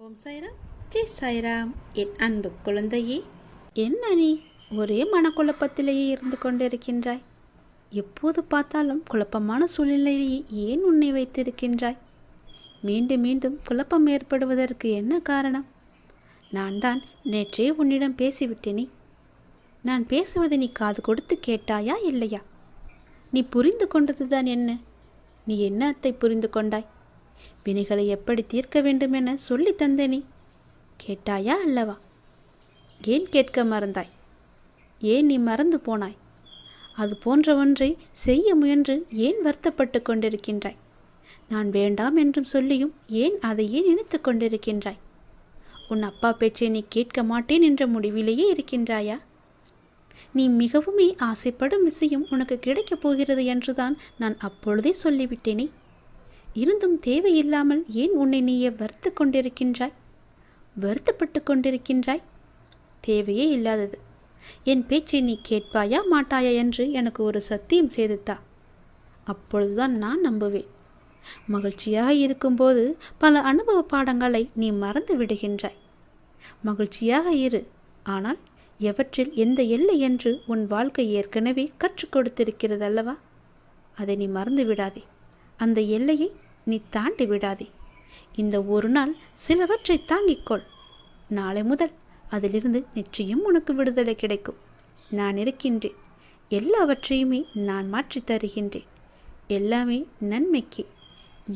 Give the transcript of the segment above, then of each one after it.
ஓம் சாய்ராம், ஜெய் சாய்ராம். என் அன்பு குழந்தையே, என்ன நீ ஒரே மனக்குழப்பத்திலேயே இருந்து கொண்டிருக்கின்றாய்? எப்போது பார்த்தாலும் குழப்பமான சூழ்நிலையிலேயே ஏன் உன்னை வைத்திருக்கின்றாய்? மீண்டும் மீண்டும் குழப்பம் ஏற்படுவதற்கு என்ன காரணம்? நான் தான் நேற்றே உன்னிடம் பேசிவிட்டேனே. நான் பேசுவதை நீ காது கொடுத்து கேட்டாயா இல்லையா? நீ புரிந்து கொண்டதுதான் என்ன? நீ என்னத்தை புரிந்து கொண்டாய்? வினைகளை எப்படி தீர்க்க வேண்டும் என சொல்லி தந்தேனே, கேட்டாயா அல்லவா? ஏன் கேட்க மறந்தாய்? ஏன் நீ மறந்து போனாய்? அது போன்ற ஒன்றை செய்ய முயன்று ஏன் வருத்தப்பட்டு கொண்டிருக்கின்றாய்? நான் வேண்டாம் என்றும் சொல்லியும் ஏன் அதையே நினைத்து கொண்டிருக்கின்றாய்? உன் அப்பா பேச்சை நீ கேட்க மாட்டேன் என்ற முடிவிலேயே இருக்கின்றாயா? நீ மிகவுமே ஆசைப்படும் விஷயம் உனக்கு கிடைக்கப் போகிறது என்றுதான் நான் அப்பொழுதே சொல்லிவிட்டேனே. இருந்தும் தேவையில்லாமல் ஏன் உன்னை நீயே வருத்து கொண்டிருக்கின்றாய்? வருத்தப்பட்டு கொண்டிருக்கின்றாய்? தேவையே இல்லாதது. என் பேச்சை நீ கேட்பாயா மாட்டாயா என்று எனக்கு ஒரு சத்தியம் செய்துத்தா. அப்பொழுதுதான் நான் நம்புவேன். மகிழ்ச்சியாக இருக்கும்போது பல அனுபவ பாடங்களை நீ மறந்து விடுகின்றாய். மகிழ்ச்சியாக இரு, ஆனால் எவற்றில் எந்த எல்லை என்று உன் வாழ்க்கை ஏற்கனவே கற்றுக் கொடுத்திருக்கிறது அல்லவா? அதை நீ மறந்து விடாதே. அந்த எல்லையை நீ தாண்டி விடாதே. இந்த ஒரு நாள் சிலவற்றை தாங்கிக்கொள். நாளை முதல் அதிலிருந்து நிச்சயம் உனக்கு விடுதலை கிடைக்கும். நான் இருக்கின்றேன். எல்லாவற்றையுமே நான் மாற்றி தருகின்றேன். எல்லாமே நன்மைக்கு.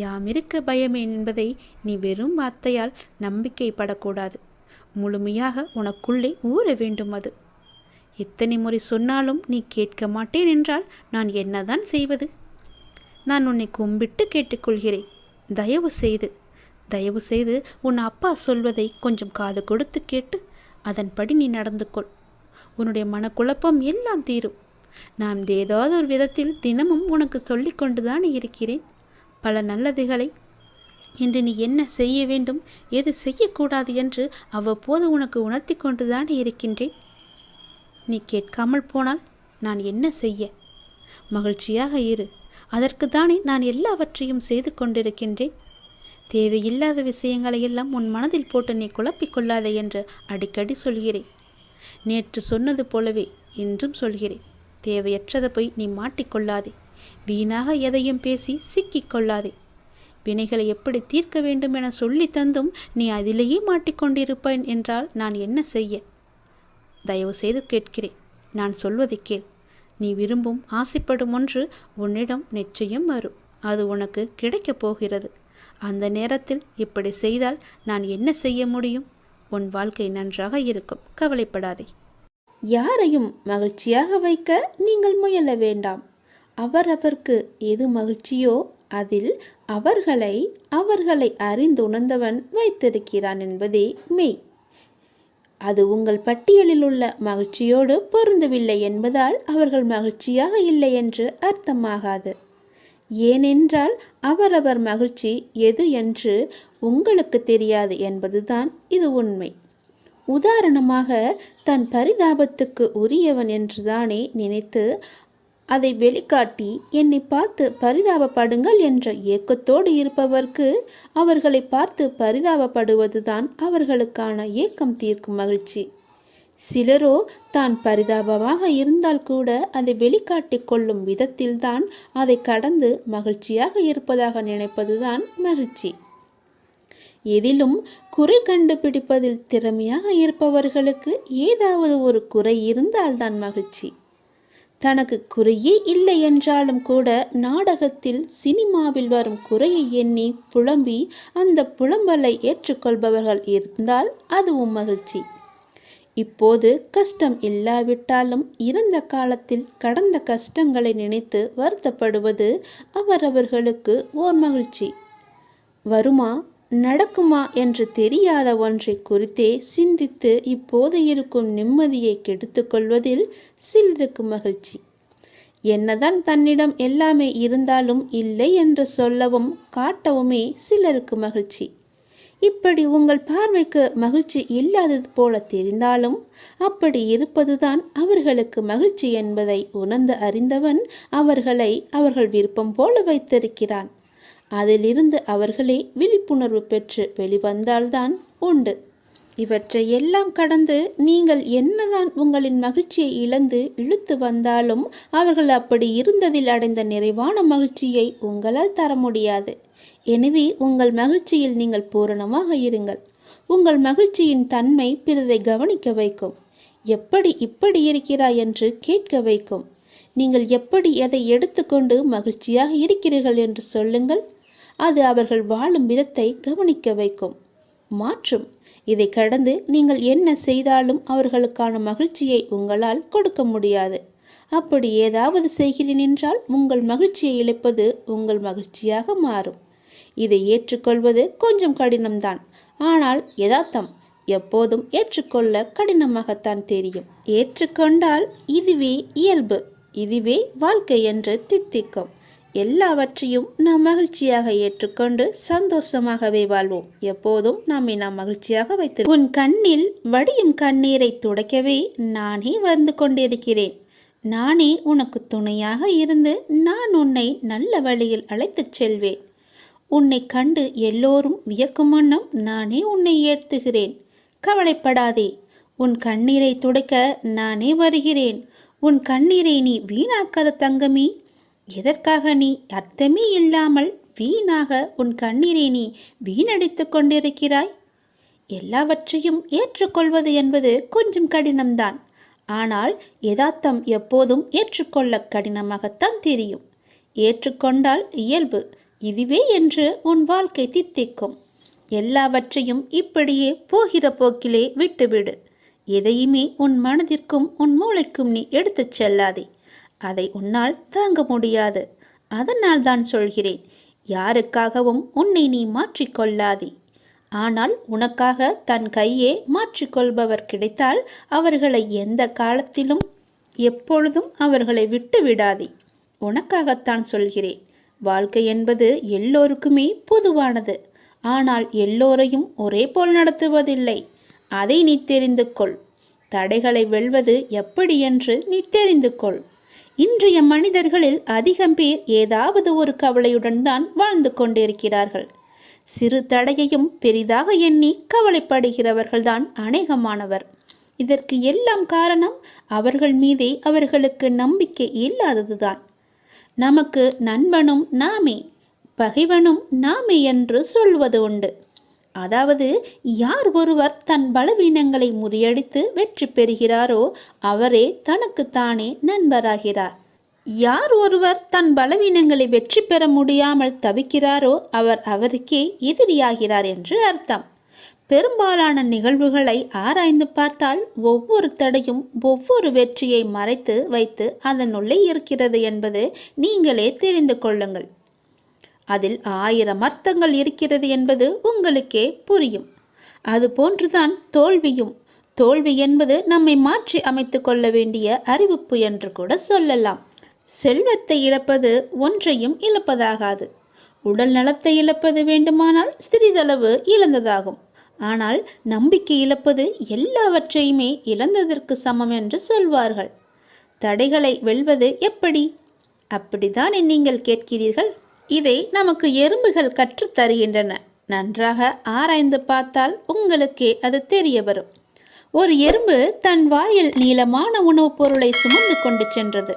யாம் இருக்க பயமே என்பதை நீ வெறும் வார்த்தையால் நம்பிக்கைப்படக்கூடாது. முழுமையாக உனக்குள்ளே ஊற வேண்டும். அது எத்தனை முறை சொன்னாலும் நீ கேட்க மாட்டேன் என்றால் நான் என்னதான் செய்வது? நான் உன்னை கும்பிட்டு கேட்டுக்கொள்கிறேன். தயவு செய்து உன் அப்பா சொல்வதை கொஞ்சம் காது கொடுத்து கேட்டு அதன்படி நீ நடந்து கொள். உன்னுடைய மனக்குழப்பம் எல்லாம் தீரும். நான் ஏதாவது ஒரு விதத்தில் தினமும் உனக்கு சொல்லி கொண்டுதானே இருக்கிறேன். பல நல்லதுகளை இன்று நீ என்ன செய்ய வேண்டும், எது செய்யக்கூடாது என்று அவ்வப்போது உனக்கு உணர்த்தி கொண்டுதானே இருக்கின்றேன். நீ கேட்காமல் போனால் நான் என்ன செய்ய? மகிழ்ச்சியாக இரு. அதற்குத்தானே நான் எல்லாவற்றையும் செய்து கொண்டிருக்கின்றேன். தேவையில்லாத விஷயங்களை எல்லாம் உன் மனதில் போட்டு நீ குழப்பிக்கொள்ளாதே என்று அடிக்கடி சொல்கிறேன். நேற்று சொன்னது போலவே இன்றும் சொல்கிறேன். தேவையற்றதை போய் நீ மாட்டிக்கொள்ளாதே. வீணாக எதையும் பேசி சிக்கிக்கொள்ளாதே. வினைகளை எப்படி தீர்க்க வேண்டும் என சொல்லி தந்தும் நீ அதிலேயே மாட்டிக்கொண்டிருப்பேன் என்றால் நான் என்ன செய்ய? தயவு செய்து கேட்கிறேன். நான் சொல்வதை கேள். நீ விரும்பும் ஆசைப்படும் ஒன்று உன்னிடம் நிச்சயம் வரும். அது உனக்கு கிடைக்கப் போகிறது. அந்த நேரத்தில் இப்படி செய்தால் நான் என்ன செய்ய முடியும்? உன் வாழ்க்கை நன்றாக இருக்கும். கவலைப்படாதே. யாரையும் மகிழ்ச்சியாக வைக்க நீங்கள் முயல வேண்டாம். அவரவர்க்கு எது மகிழ்ச்சியோ அதில் அவர்களை அறிந்துணர்ந்தவன் வைத்திருக்கிறான் என்பதே மெய். அது உங்கள் பட்டியலில் உள்ள மகிழ்ச்சியோடு பொருந்தவில்லை என்பதால் அவர்கள் மகிழ்ச்சியாக இல்லை என்று அர்த்தமாகாது. ஏனென்றால் அவரவர் மகிழ்ச்சி எது என்று உங்களுக்கு தெரியாது என்பதுதான் இது உண்மை. உதாரணமாக, தன் பரிதாபத்துக்கு உரியவன் என்றுதானே நினைத்து அதை வெளிக்காட்டி என்னை பார்த்து பரிதாபப்படுங்கள் என்ற ஏக்கத்தோடு இருப்பவர்க்கு அவர்களை பார்த்து பரிதாபப்படுவதுதான் அவர்களுக்கான ஏக்கம் தீர்க்கும் மகிழ்ச்சி. சிலரோ தான் பரிதாபமாக இருந்தால் கூட அதை வெளிக்காட்டி கொள்ளும் விதத்தில்தான் அதை கடந்து மகிழ்ச்சியாக இருப்பதாக நினைப்பதுதான் மகிழ்ச்சி. எதிலும் குறை கண்டுபிடிப்பதில் திறமையாக இருப்பவர்களுக்கு ஏதாவது ஒரு குறை இருந்தால்தான் மகிழ்ச்சி. தனக்கு குறையே இல்லை என்றாலும் கூட நாடகத்தில் சினிமாவில் வரும் குறையை எண்ணி புலம்பி அந்த புலம்பலை ஏற்றுக்கொள்பவர்கள் இருந்தால் அதுவும் மகிழ்ச்சி. இப்போது கஷ்டம் இல்லாவிட்டாலும் இறந்த காலத்தில் கடந்த கஷ்டங்களை நினைத்து வருத்தப்படுவது அவரவர்களுக்கு ஓர் மகிழ்ச்சி. வருமா நடக்குமா என்று தெரியாத ஒன்றை குறித்தே சிந்தித்து இப்போது இருக்கும் நிம்மதியை கெடுத்து கொள்வதில் சிலருக்கு மகிழ்ச்சி. என்னதான் தன்னிடம் எல்லாமே இருந்தாலும் இல்லை என்று சொல்லவும் காட்டவுமே சிலருக்கு மகிழ்ச்சி. இப்படி உங்கள் பார்வைக்கு மகிழ்ச்சி இல்லாதது போல தெரிந்தாலும் அப்படி இருப்பதுதான் அவர்களுக்கு மகிழ்ச்சி என்பதை உணர்ந்து அறிந்தவன் அவர்களை அவர்கள் விருப்பம் போல வைத்திருக்கிறான். அதிலிருந்து அவர்களே விழிப்புணர்வு பெற்று வெளிவந்தால்தான் உண்டு. இவற்றை எல்லாம் கடந்து நீங்கள் என்னதான் உங்களின் மகிழ்ச்சியை இழந்து இழுத்து வந்தாலும் அவர்கள் அப்படி இருந்ததில் அடைந்த நிறைவான மகிழ்ச்சியை உங்களால் தர முடியாது. எனவே உங்கள் மகிழ்ச்சியில் நீங்கள் பூரணமாக இருங்கள். உங்கள் மகிழ்ச்சியின் தன்மை பிறரை கவனிக்க வைக்கும். எப்படி இப்படி இருக்கிறாய் என்று கேட்க வைக்கும். நீங்கள் எப்படி எதை எடுத்துக்கொண்டு மகிழ்ச்சியாக இருக்கிறீர்கள் என்று சொல்லுங்கள். அது அவர்கள் வாழும் விதத்தை கவனிக்க வைக்கும், மாற்றும். இதை கடந்து நீங்கள் என்ன செய்தாலும் அவர்களுக்கான மகிழ்ச்சியை உங்களால் கொடுக்க முடியாது. அப்படி ஏதாவது செய்கிறேன் என்றால் உங்கள் மகிழ்ச்சியை இழப்பது உங்கள் மகிழ்ச்சியாக மாறும். இதை ஏற்றுக்கொள்வது கொஞ்சம் கடினம்தான். ஆனால் யதார்த்தம் எப்போதும் ஏற்றுக்கொள்ள கடினமாகத்தான் தெரியும். ஏற்றுக்கொண்டால் இதுவே இயல்பு, இதுவே வாழ்க்கை என்று தித்திக்கும். எல்லாவற்றையும் நாம் மகிழ்ச்சியாக ஏற்றுக்கொண்டு சந்தோஷமாகவே வாழ்வோம். எப்போதும் நாம் மகிழ்ச்சியாக வைத்து. உன் கண்ணில் வடியும் கண்ணீரை துடைக்கவே நானே வந்து கொண்டிருக்கிறேன். நானே உனக்கு துணையாக இருந்து நான் உன்னை நல்ல வழியில் அழைத்துச் செல்வேன். உன்னை கண்டு எல்லோரும் வியக்கும் வண்ணம் நானே உன்னை ஏற்றுகிறேன். கவலைப்படாதே, உன் கண்ணீரை துடைக்க நானே வருகிறேன். உன் கண்ணீரை நீ வீணாக்காத தங்கமே. எதற்காக நீ அர்த்தமே இல்லாமல் வீணாக உன் கண்ணீரை நீ வீணடித்து கொண்டிருக்கிறாய்? எல்லாவற்றையும் ஏற்றுக்கொள்வது என்பது கொஞ்சம் கடினம்தான். ஆனால் யதார்த்தம் எப்போதும் ஏற்றுக்கொள்ள கடினமாகத்தான் தெரியும். ஏற்றுக்கொண்டால் இயல்பு, இதுவே என்று உன் வாழ்க்கை தித்திக்கும். எல்லாவற்றையும் இப்படியே போகிற போக்கிலே விட்டுவிடு. எதையுமே உன் மனதிற்கும் உன் மூளைக்கும் நீ எடுத்துச் செல்லாதே. அதை உன்னால் தாங்க முடியாது. அதனால் தான் சொல்கிறேன், யாருக்காகவும் உன்னை நீ மாற்றிக்கொள்ளாதே. ஆனால் உனக்காக தன் கையே மாற்றிக்கொள்பவர் கிடைத்தால் அவர்களை எந்த காலத்திலும் எப்பொழுதும் அவர்களை விட்டு விடாதே. உனக்காகத்தான் சொல்கிறேன். வாழ்க்கை என்பது எல்லோருக்குமே பொதுவானது. ஆனால் எல்லோரையும் ஒரே போல் நடத்துவதில்லை. அதை நீ தெரிந்து கொள். தடைகளை வெல்வது எப்படி என்று நீ தெரிந்து கொள். இன்றைய மனிதர்களில் அதிகம் பேர் ஏதாவது ஒரு கவலையுடன் தான் வாழ்ந்து கொண்டிருக்கிறார்கள். சிறு தடையையும் பெரிதாக எண்ணி கவலைப்படுகிறவர்கள்தான் அநேகமானவர். இதற்கு எல்லாம் காரணம் அவர்கள் மீதே அவர்களுக்கு நம்பிக்கை இல்லாததுதான். நமக்கு நண்பனும் நாமே, பகைவனும் நாமே என்று சொல்வது உண்டு. அதாவது யார் ஒருவர் தன் பலவீனங்களை முறியடித்து வெற்றி பெறுகிறாரோ அவரே தனக்குத்தானே நண்பராகிறார். யார் ஒருவர் தன் பலவீனங்களை வெற்றி பெற முடியாமல் தவிக்கிறாரோ அவர் அவருக்கே எதிரியாகிறார் என்று அர்த்தம். பெரும்பாலான நிகழ்வுகளை ஆராய்ந்து பார்த்தால் ஒவ்வொரு தடையும் ஒவ்வொரு வெற்றியை மறைத்து வைத்து அதனுள்ளே இருக்கிறது என்பது நீங்களே தெரிந்து கொள்ளுங்கள். அதில் 1000 அர்த்தங்கள் இருக்கிறது என்பது உங்களுக்கே புரியும். அதுபோன்றுதான் தோல்வியும். தோல்வி என்பது நம்மை மாற்றி அமைத்து கொள்ள வேண்டிய அறிவிப்பு என்று கூட சொல்லலாம். செல்வத்தை இழப்பது ஒன்றையும் இழப்பதாகாது. உடல் நலத்தை இழப்பது வேண்டுமானால் சிறிதளவு இழந்ததாகும். ஆனால் நம்பிக்கை இழப்பது எல்லாவற்றையுமே இழந்ததற்கு சமம் என்று சொல்வார்கள். தடைகளை வெல்வது எப்படி? அப்படிதான் நீங்கள் கேட்கிறீர்கள். இதை நமக்கு எறும்புகள் கற்றுத் தருகின்றன. நன்றாக ஆராய்ந்து பார்த்தால் உங்களுக்கே அது தெரிய வரும். ஒரு எறும்பு தன் வாயில் நீளமான உணவுப் பொருளை சுமந்து கொண்டு சென்றது.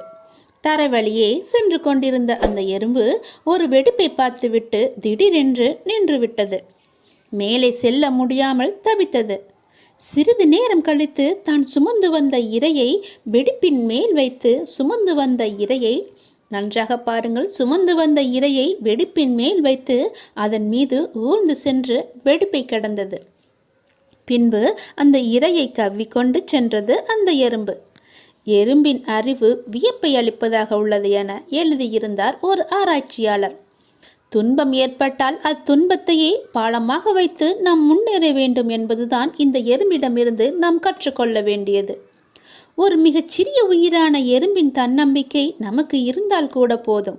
தரைவழியே சென்று கொண்டிருந்த அந்த எறும்பு ஒரு வெடிப்பை பார்த்துவிட்டு திடீரென்று நின்று விட்டது. மேலே செல்ல முடியாமல் தவித்தது. சிறிது நேரம் கழித்து தான் சுமந்து வந்த இரையை வெடிப்பின் மேல் வைத்து சுமந்து வந்த இரையை நன்றாக பாருங்கள், சுமந்து வந்த இரையை வெடிப்பின் மேல் வைத்து அதன் மீது ஊர்ந்து சென்று வெடிப்பை கடந்தது. பின்பு அந்த இரையை கவ்விக்கொண்டு சென்றது அந்த எறும்பு. எறும்பின் அறிவு வியப்பை அளிப்பதாக உள்ளது என எழுதியிருந்தார் ஒரு ஆராய்ச்சியாளர். துன்பம் ஏற்பட்டால் அத்துன்பத்தையே பாடமாக வைத்து நாம் முன்னேற வேண்டும் என்பதுதான் இந்த எறும்பிடமிருந்து நாம் கற்றுக்கொள்ள வேண்டியது. ஒரு மிகச்சிறிய உயிரான எறும்பின் தன்னம்பிக்கை நமக்கு இருந்தால் கூட போதும்.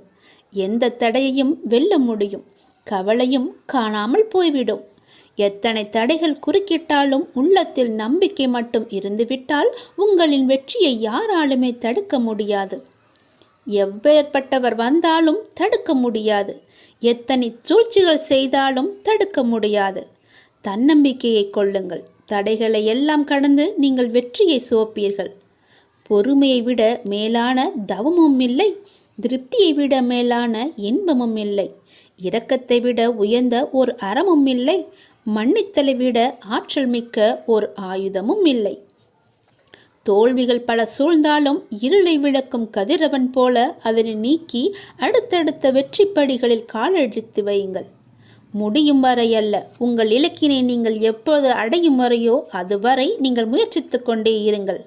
எந்த தடையையும் வெல்ல முடியும். கவலையும் காணாமல் போய்விடும். எத்தனை தடைகள் குறுக்கிட்டாலும் உள்ளத்தில் நம்பிக்கை மட்டும் இருந்துவிட்டால் உங்களின் வெற்றியை யாராலுமே தடுக்க முடியாது. எவ்வேற்பட்டவர் வந்தாலும் தடுக்க முடியாது. எத்தனை சூழ்ச்சிகள் செய்தாலும் தடுக்க முடியாது. தன்னம்பிக்கையை கொள்ளுங்கள். தடைகளை எல்லாம் கடந்து நீங்கள் வெற்றியை சுவைப்பீர்கள். பொறுமையை விட மேலான தவமும் இல்லை, திருப்தியை விட மேலான இன்பமும் இல்லை, இரக்கத்தை விட உயர்ந்த ஒரு அறமும் இல்லை, மன்னித்தலை விட ஆற்றல் மிக்க ஒரு ஆயுதமும் இல்லை. தோல்விகள் பல சூழ்ந்தாலும் இருளை விளக்கும் கதிரவன் போல அதனை நீக்கி அடுத்தடுத்த வெற்றி படிகளில் காலெடுத்து வையுங்கள். முடியும் வரை அல்ல, உங்கள் இலக்கினை நீங்கள் எப்போது அடையும் வரையோ அதுவரை நீங்கள் முயற்சித்து கொண்டே இருங்கள்.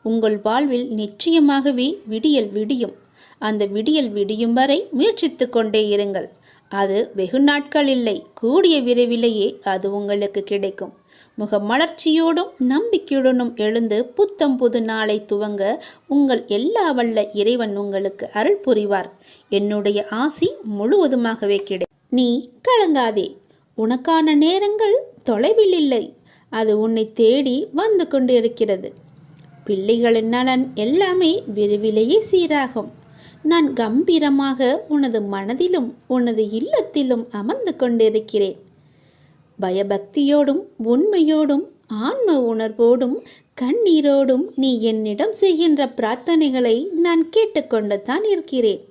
உங்கள் வாழ்வில் நிச்சயமாகவே விடியல் விடியும். அந்த விடியல் விடியும் வரை முயற்சித்து கொண்டே இருங்கள். அது வெகு நாட்கள் இல்லை, கூடிய விரைவிலேயே அது உங்களுக்கு கிடைக்கும். முகமலர்ச்சியோடும் நம்பிக்கையுடனும் எழுந்து புத்தம் புது நாளை துவங்க உங்கள் எல்லா வல்ல இறைவன் உங்களுக்கு அருள் புரிவார். என்னுடைய ஆசி முழுவதுமாகவே நீ கலங்காதே. உனக்கான நேரங்கள் தொலைவில் இல்லை, அது உன்னை தேடி வந்து கொண்டு இருக்கிறது. பிள்ளைகளின் நலன் எல்லாமே விரைவிலேயே சீராகும். நான் கம்பீரமாக உனது மனதிலும் உனது இல்லத்திலும் அமர்ந்து கொண்டிருக்கிறேன். பயபக்தியோடும் உண்மையோடும் ஆன்ம உணர்வோடும் கண்ணீரோடும் நீ என்னிடம் செய்கின்ற பிரார்த்தனைகளை நான் கேட்டுக்கொண்டு தான் இருக்கிறேன்.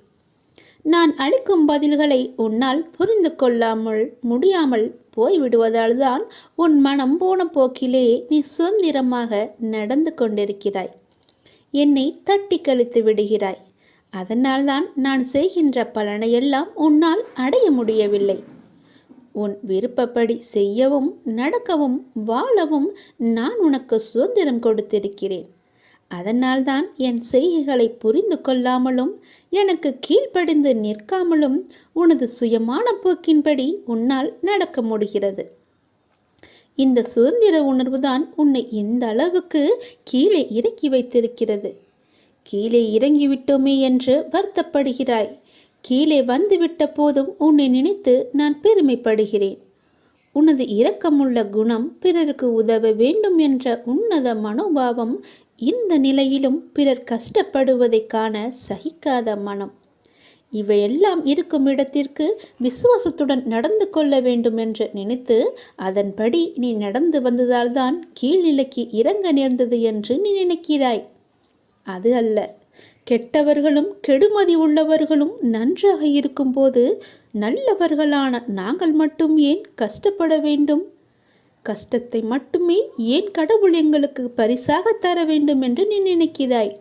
நான் அளிக்கும் பதில்களை உன்னால் புரிந்து கொள்ளாமல் முடியாமல் போய்விடுவதால் தான் உன் மனம் போன போக்கிலே நீ சுதந்திரமாக நடந்து கொண்டிருக்கிறாய். என்னை தட்டி கழித்து விடுகிறாய். அதனால்தான் நான் செய்கின்ற பலனையெல்லாம் உன்னால் அடைய முடியவில்லை. உன் விருப்பப்படி செய்யவும் நடக்கவும் வாழவும் நான் உனக்கு சுதந்திரம் கொடுத்திருக்கிறேன். அதனால்தான் என் செய்கைகளை புரிந்து கொள்ளாமலும் எனக்கு கீழ்ப்படிந்து நிற்காமலும் உனது சுயமான போக்கின்படி உன்னால் நடக்க முடிகிறது. இந்த சுதந்திர உணர்வுதான் உன்னை இந்த அளவுக்கு கீழே இறக்கி வைத்திருக்கிறது. கீழே இறங்கிவிட்டோமே என்று வருத்தப்படுகிறாய். கீழே வந்துவிட்ட போதும் உன்னை நினைத்து நான் பெருமைப்படுகிறேன். உனது இரக்கமுள்ள குணம், பிறருக்கு உதவ வேண்டும் என்ற உன்னத மனோபாவம், இந்த நிலையிலும் பிறர் கஷ்டப்படுவதை காண சகிக்காத மனம், இவையெல்லாம் இருக்கும் இடத்திற்கு விசுவாசத்துடன் நடந்து கொள்ள வேண்டும் என்று நினைத்து அதன்படி நீ நடந்து வந்ததால்தான் கீழ்நிலைக்கு இறங்க நேர்ந்தது என்று நீ நினைக்கிறாய். அது அல்ல. கெட்டவர்களும் கெடுமதி உள்ளவர்களும் நன்றாக இருக்கும்போது நல்லவர்களான நாங்கள் மட்டும் ஏன் கஷ்டப்பட வேண்டும்? கஷ்டத்தை மட்டுமே ஏன் கடவுள் எங்களுக்கு பரிசாக தர வேண்டும் என்று நீ நினைக்கிறாய்.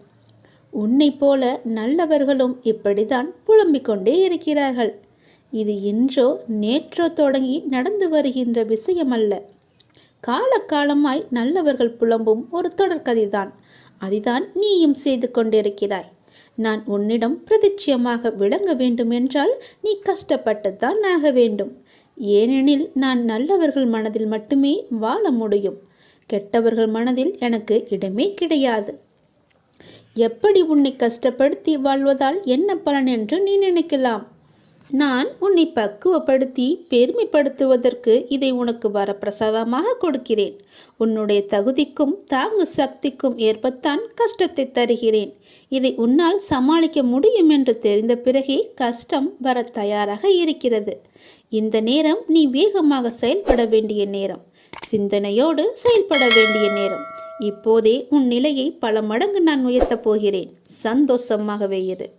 உன்னை போல நல்லவர்களும் இப்படித்தான் புலம்பிக் கொண்டே இருக்கிறார்கள். இது இன்றோ நேற்றோ தொடங்கி நடந்து வருகின்ற விஷயமல்ல. காலகாலமாய் நல்லவர்கள் புலம்பும் ஒரு தொடர்கதைதான். அதுதான் நீயும் செய்து கொண்டிருக்கிறாய். நான் உன்னிடம் பிரதிட்சியமாக விளங்க வேண்டும் என்றால் நீ கஷ்டப்பட்டுத்தான் ஆக வேண்டும். ஏனெனில் நான் நல்லவர்கள் மனதில் மட்டுமே வாழ முடியும். கெட்டவர்கள் மனதில் எனக்கு இடமே கிடையாது. எப்படி உன்னை கஷ்டப்படுத்தி வாழ்வதால் என்ன பலன் என்று நீ நினைக்கலாம். நான் உன்னை பக்குவப்படுத்தி பெருமைப்படுத்துவதற்கு இதை உனக்கு வரப்பிரசாதமாக கொடுக்கிறேன். உன்னுடைய தகுதிக்கும் தாங்கு சக்திக்கும் ஏற்பத்தான் கஷ்டத்தை தருகிறேன். இதை உன்னால் சமாளிக்க முடியும் என்று தெரிந்த பிறகே கஷ்டம் வர தயாராக இருக்கிறது. இந்த நேரம் நீ வேகமாக செயல்பட வேண்டிய நேரம், சிந்தனையோடு செயல்பட வேண்டிய நேரம். இப்போதே உன் நிலையை பல மடங்கு நான் உயர்த்தப் போகிறேன். சந்தோஷமாகவே இரு.